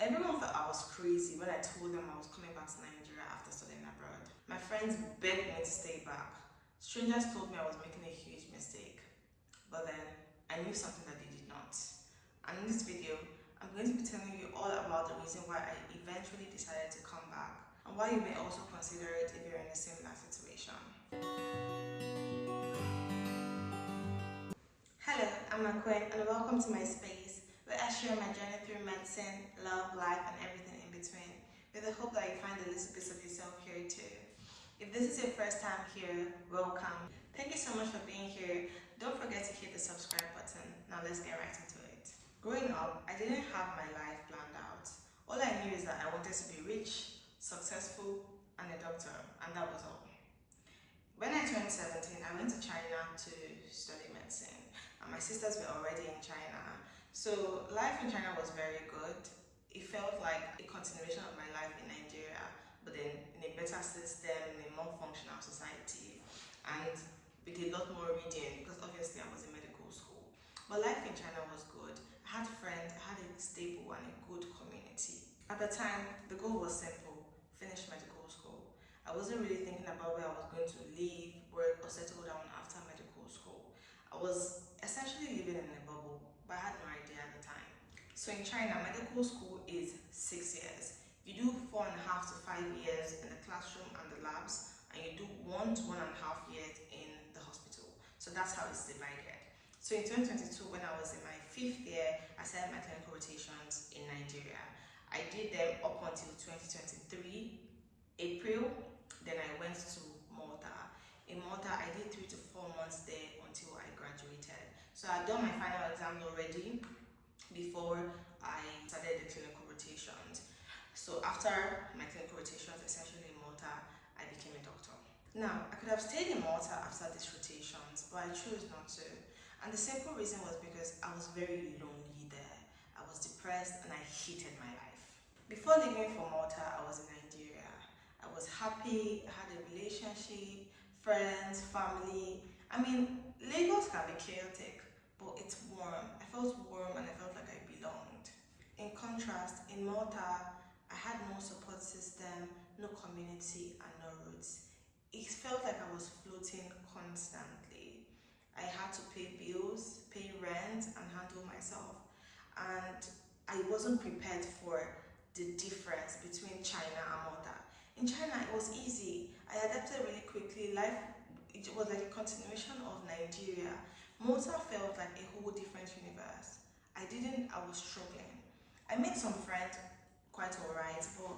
Everyone thought I was crazy when I told them I was coming back to Nigeria after studying abroad. My friends begged me to stay back. Strangers told me I was making a huge mistake. But then, I knew something that they did not. And in this video, I'm going to be telling you all about the reason why I eventually decided to come back, and why you may also consider it if you're in a similar situation. Hello, I'm Queen, and welcome to my space, where I share my journey through medicine, love, life, and everything in between, with the hope that you find a little bit of yourself here too. If this is your first time here, welcome. Thank you so much for being here. Don't forget to hit the subscribe button. Now let's get right into it. Growing up, I didn't have my life planned out. All I knew is that I wanted to be rich, successful, and a doctor, and that was all. When I turned 17, I went to China to study medicine. And my sisters were already in China. So life in China was very good. It felt like a continuation of my life in Nigeria, but then in a better system, in a more functional society, and with a lot more reading, because obviously I was in medical school. But life in China was good. I had friends, I had a stable and a good community. At the time, the goal was simple: finish medical school. I wasn't really thinking about where I was going to live, work, or settle down after medical school. I was essentially living in a bubble, but I had no idea at the time. So in China, medical school is 6 years. You do 4.5 to 5 years in the classroom and the labs, and you do 1 to 1.5 years in the hospital. So that's how it's divided. So in 2022, when I was in my 5th year, I started my clinical rotations in Nigeria. I did them up until 2023, April. Then I went to Malta. In Malta, I did 3 to 4 months there until I graduated. So I'd done my final exams already before I started the clinical rotations. So after my clinical rotations, essentially in Malta, I became a doctor. Now, I could have stayed in Malta after these rotations, but I chose not to. And the simple reason was because I was very lonely there. I was depressed and I hated my life. Before leaving for Malta, I was in Nigeria. I was happy, I had a relationship, friends, family. I mean, Lagos can be chaotic, but it's warm. I felt warm and I felt like I belonged. In contrast, in Malta, I had no support system, no community, and no roots. It felt like I was floating constantly. I had to pay bills, pay rent, and handle myself. And I wasn't prepared for the difference between China and Malta. In China, it was easy. I adapted really quickly. Life, it was like a continuation of Nigeria. Malta felt like a whole different universe. I was struggling. I made some friends quite alright, but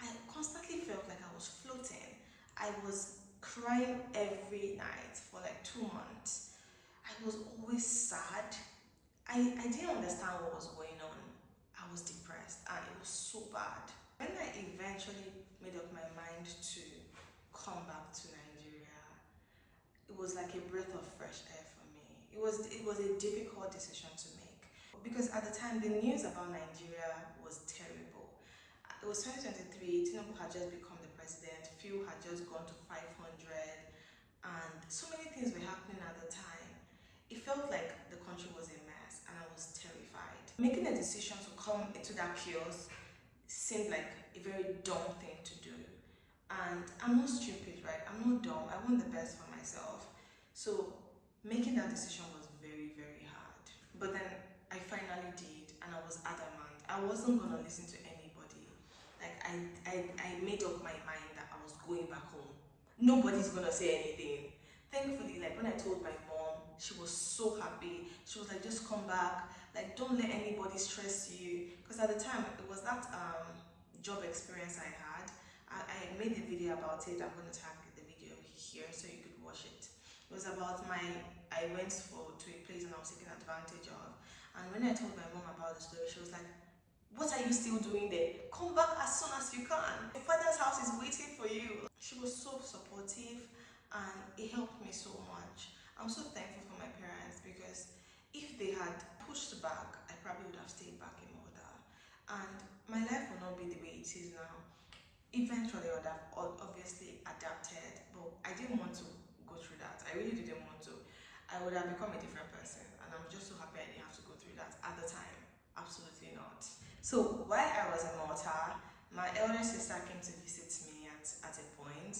I constantly felt like I was floating. I was crying every night for like 2 months. I was always sad. I didn't understand what was going on. I was depressed and it was so bad. When I eventually made up my mind to come back to Nigeria, it was like a breath of fresh air for me. It was a difficult decision to make because at the time the news about Nigeria was terrible. It was 2023, Tinubu had just become the president, fuel had just gone to 500, and so many things were happening at the time. It felt like the country was a mess and I was terrified. Making a decision to come into that chaos seemed like a very dumb thing to do. And I'm not stupid, right? I'm not dumb. I want the best for myself. So making that decision was very, very hard. But then I finally did and I was adamant. I wasn't gonna listen to anybody. Like I made up my mind that I was going back home. Nobody's gonna say anything. Thankfully, like when I told my mom, she was so happy. She was like, just come back. Like, don't let anybody stress you. Because at the time, it was that job experience I had. I made a video about it. I'm going to tag the video here so you could watch it. It was about I went to a place and I was taken advantage of. And when I told my mom about the story, she was like, what are you still doing there? Come back as soon as you can. Your father's house is waiting for you. She was so supportive and it helped me so much. I'm so thankful for my parents because if they had pushed back, I probably would have stayed back in Malta. And my life will not be the way it is now. Eventually, I would have obviously adapted, but I didn't want to go through that. I really didn't want to. I would have become a different person, and I'm just so happy I didn't have to go through that at the time. Absolutely not. So while I was in Malta, my elder sister came to visit me at a point,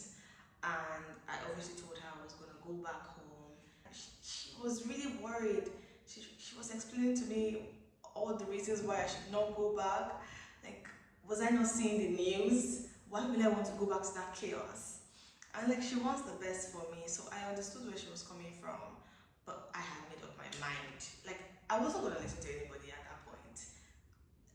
and I obviously told her I was gonna go back home. She was really worried. She was explaining to me all the reasons why I should not go back. Like, was I not seeing the news? Why would I want to go back to that chaos? And like, she wants the best for me, so I understood where she was coming from, but I had made up my mind. Like, I wasn't gonna listen to anybody at that point.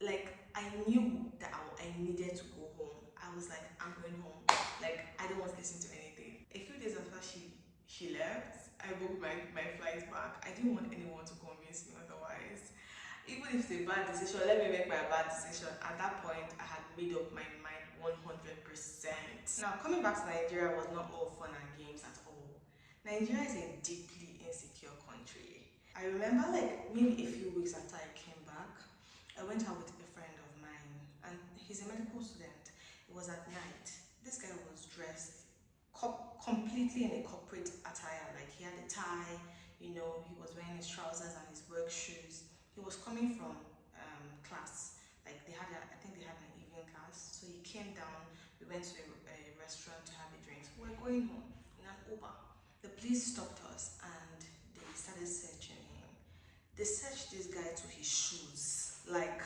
Like, I knew that I needed to go home. I was like, I'm going home. Like, I don't want to listen to anything. A few days after she left, I booked my flight back. I didn't want anyone to convince me otherwise. Even if it's a bad decision, let me make my bad decision. At that point, I had made up my mind 100%. Now, coming back to Nigeria was not all fun and games at all. Nigeria is a deeply insecure country. I remember, like, maybe a few weeks after I came back, I went out with a friend of mine, and he's a medical student. It was at night. This guy was dressed completely in a corporate attire. Like, he had a tie, you know, he was wearing his trousers and his work shoes. He was coming from class. Like, I think they had an evening class. So he came down. We went to a restaurant to have a drink. So we were going home in an Uber. The police stopped us and they started searching him. They searched this guy to his shoes. Like,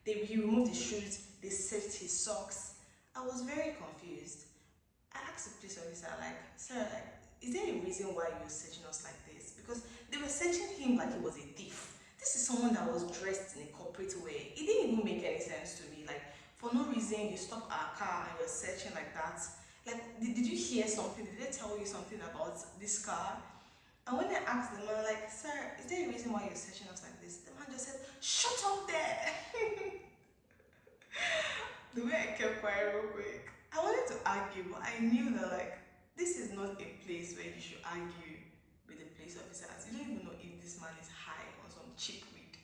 he removed his shoes, they searched his socks. I was very confused. I asked the police officer, like, sir, like, is there a reason why you're searching us like this? Because they were searching him like he was a thief. This is someone that was dressed in a corporate way. It didn't even make any sense to me. Like, for no reason, you stop our car and you're searching like that. Like, did you hear something? Did they tell you something about this car? And when I asked the man, like, sir, is there a reason why you're searching us like this? The man just said, shut up there. The way I kept quiet real quick. I wanted to argue, but I knew that, like, this is not a place where you should argue with the police officers. You don't even know if this man is high on some cheap weed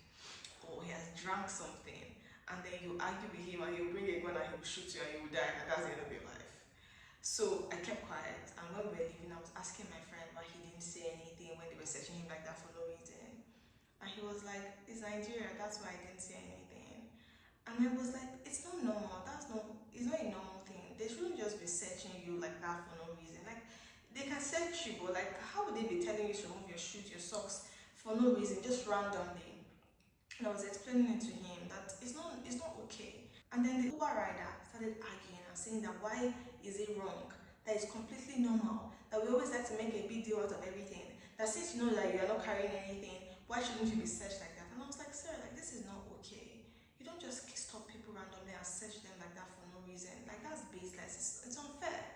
or he has drank something, and then you argue with him and he'll bring a gun and he'll shoot you and you will die, and that's the end of your life. So I kept quiet, and when we were leaving, I was asking my friend why he didn't say anything when they were searching him like that for no reason. And he was like, it's Nigeria, that's why I didn't say anything. And I was like, it's not normal, it's not a normal thing. They shouldn't just be searching you like that for no reason. Like, they can search you, but like, how would they be telling you to remove your shoes, your socks for no reason, just randomly? And I was explaining it to him that it's not okay. And then the Uber rider started arguing and saying that why is it wrong? That it's completely normal. That we always like to make a big deal out of everything. That since you know that you are not carrying anything, why shouldn't you be searched like that? And I was like, sir, like, this is not okay. You don't just stop people randomly and search them like that for no reason. Like, that's baseless. It's unfair.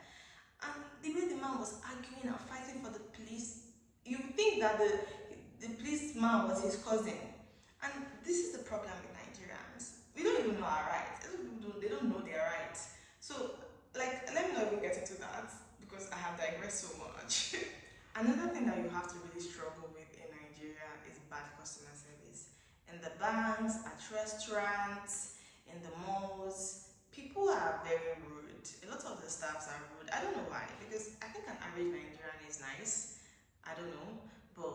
And the way the man was arguing and fighting for the police, you would think that the policeman was his cousin. And this is the problem with Nigerians. We don't even know our rights. They don't know their rights. So, like, let me not even get into that because I have digressed so much. Another thing that you have to really struggle with in Nigeria is bad customer service. In the banks, at restaurants, in the malls, people are very rude. A lot of the staffs are rude. I don't know why, because I think an average Nigerian is nice. I don't know, but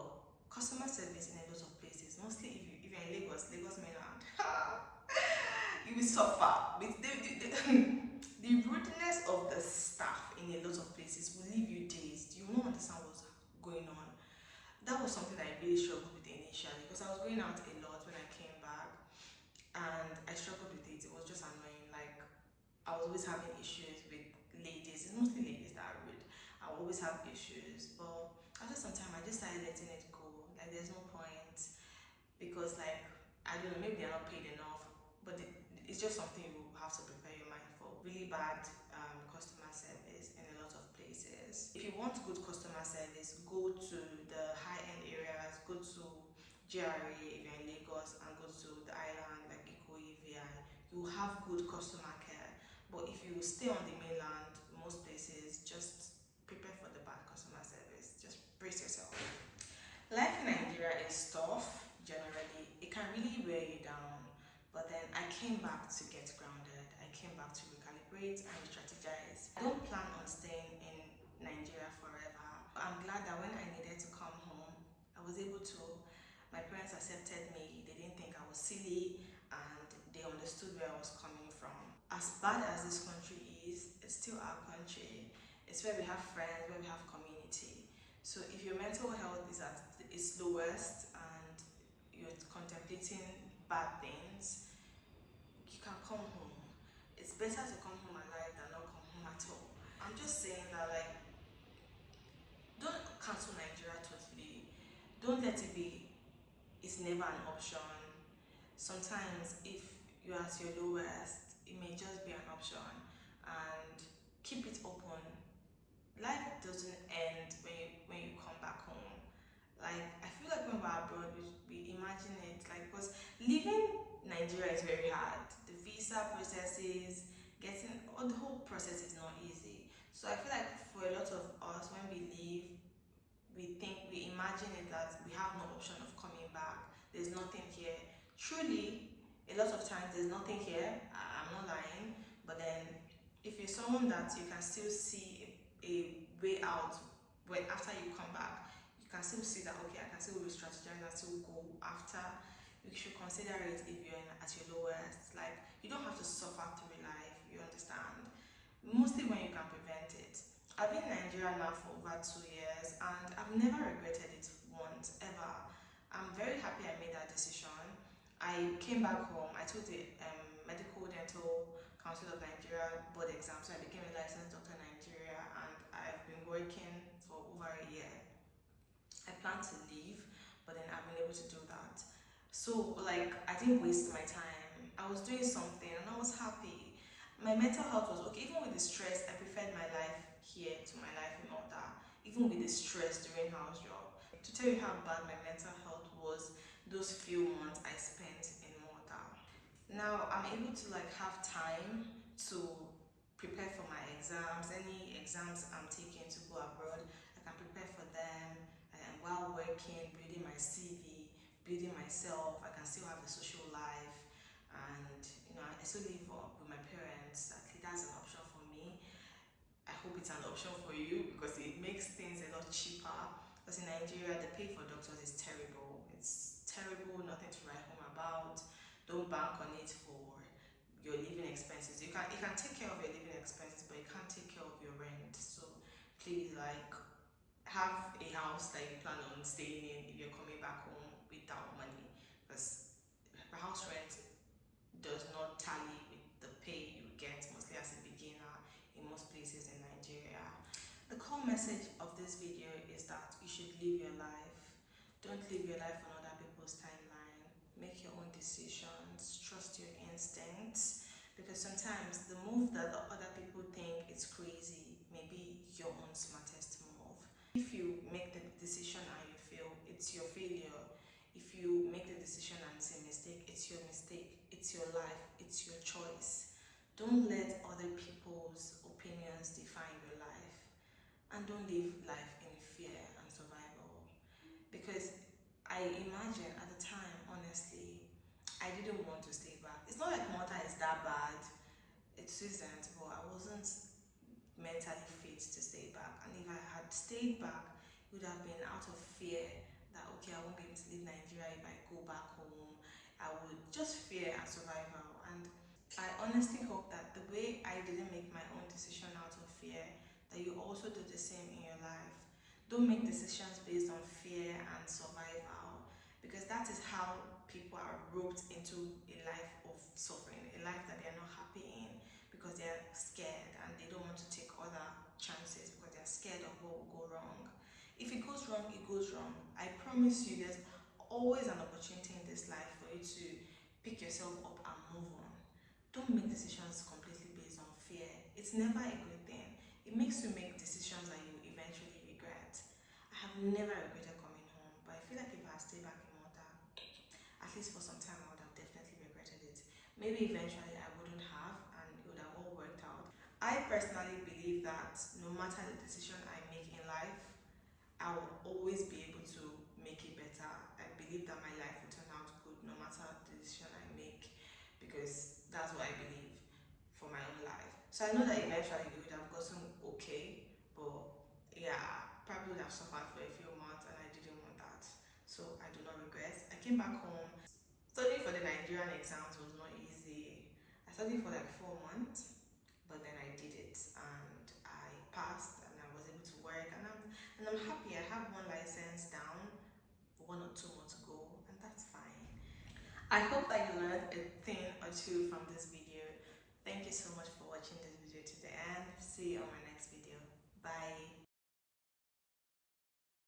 customer service in a lot of places, mostly if you're in Lagos mainland, you will suffer. The rudeness of the staff in a lot of places will leave you dazed. You won't understand what's going on. That was something that I really struggled with initially because I was going out a lot when I came back, and I struggled with it. It was just annoying. Like, I was always having issues with ladies. It's mostly ladies that are rude. I will always have issues, but after some time, I just started letting it go. Like, there's no point because, like, I don't know, maybe they're not paid enough, but it's just something you have to prepare your mind for. Really bad customer service in a lot of places. If you want good customer service, go to the high-end areas, go to GRA if you're in Lagos, and go to the island like Ikoyi, VI. You have good customer care. But if you stay on the mainland, most places, just prepare for the bad customer service. Just brace yourself. Life in Nigeria is tough, generally. It can really wear you down. But then I came back to get grounded. I came back to recalibrate and strategize. I don't plan on staying in Nigeria forever. I'm glad that when I needed to come home, I was able to. My parents accepted me. They didn't think I was silly, and they they understood where I was coming from. As bad as this country is, it's still our country. It's where we have friends, where we have community. So if your mental health is at its lowest and you're contemplating bad things, you can come home. It's better to come home alive than not come home at all. I'm just saying that, like, don't cancel Nigeria totally. Don't let it be it's never an option. Sometimes if you're at your lowest, it may just be an option, and keep it open. Life doesn't end when you come back home. Like, I feel like when we're abroad, we imagine it, like, because living Nigeria is very hard. The visa processes, the whole process is not easy. So I feel like for a lot of us, when we leave, we imagine it that we have no option of coming back. There's nothing here. Truly, a lot of times there's nothing here. I'm not lying. But then, if you're someone that you can still see a way out when after you come back, you can still see that, okay, I can still re-strategize and still go after. You should consider it if you're at your lowest. Like, you don't have to suffer through life. You understand? Mostly when you can prevent it. I've been in Nigeria now for over 2 years and I've never regretted it once, ever. I'm very happy I made that decision. I came back home, I took the Medical Dental Council of Nigeria board exam, so I became a licensed doctor in Nigeria, and I've been working for over a year. I plan to leave, but then I've been able to do that. So, like, I didn't waste my time. I was doing something and I was happy. My mental health was okay. Even with the stress, I preferred my life here to my life in Malta. Even with the stress during house job. To tell you how bad my mental health was those few months I spent in Malta. Now I'm able to, like, have time to prepare for my exams. Any exams I'm taking to go abroad, I can prepare for them. And while working, building my CV, building myself, I can still have a social life. And I still live with my parents. At least that's an option for me. I hope it's an option for you because it makes things a lot cheaper. Because in Nigeria, the pay for doctors is terrible. It's terrible, nothing to write home about. Don't bank on it for your living expenses. You can take care of your living expenses, but you can't take care of your rent. So please, like, have a house that you plan on staying in if you're coming back home without money, because the house rent does not tally with the pay you get mostly as a beginner in most places in Nigeria. The core message of this video is that you should live your life. Don't live your life on other people's timeline. Make your own decisions. Trust your instincts, because sometimes the move that other people think is crazy may be your own smartest move. If you make the decision and you fail, it's your failure. If you make the decision and it's a mistake, it's your mistake. It's your life. It's your choice. Don't let other people's opinions define your life. And don't live life in fear and survival. Because I imagine at the time, honestly, I didn't want to stay back. It's not like Malta is that bad. It isn't, but I wasn't mentally fit to stay back. And if I had stayed back, it would have been out of fear that, okay, I won't be able to leave Nigeria if I go back home. I would just fear and survival. And I honestly hope that the way I didn't make my own decision out of fear, that you also do the same in your life. Don't make decisions based on fear and survival, because that is how people are roped into a life of suffering, a life that they are not happy in, because they are scared and they don't want to take other chances because they are scared of what will go wrong. If it goes wrong, it goes wrong. I promise you, there's always an opportunity in this life for you to pick yourself up and move on. Don't make decisions completely based on fear. It's never a good thing. It makes you make decisions that you eventually regret. I have never regretted coming home, but I feel like if I stayed back in Malta, at least for some time, I would have definitely regretted it. Maybe eventually I wouldn't have, and it would have all worked out. I personally believe that no matter the decision I make in life, I will always be able to make it better. I believe that my life will turn out good no matter the decision I make, because that's what I believe for my own life. So I know that eventually it would have gotten okay, but yeah, probably would have suffered for a few months and I didn't want that. So I do not regret. I came back home. Studying for the Nigerian exams was not easy. studied for like 4 months, but then I did it and I passed and I was able to work, and I'm happy. I have one license down, one or two more to go, and that's fine. I hope that you learned a thing or two from this video. Thank you so much for watching this video to the end. See you on my next video. Bye.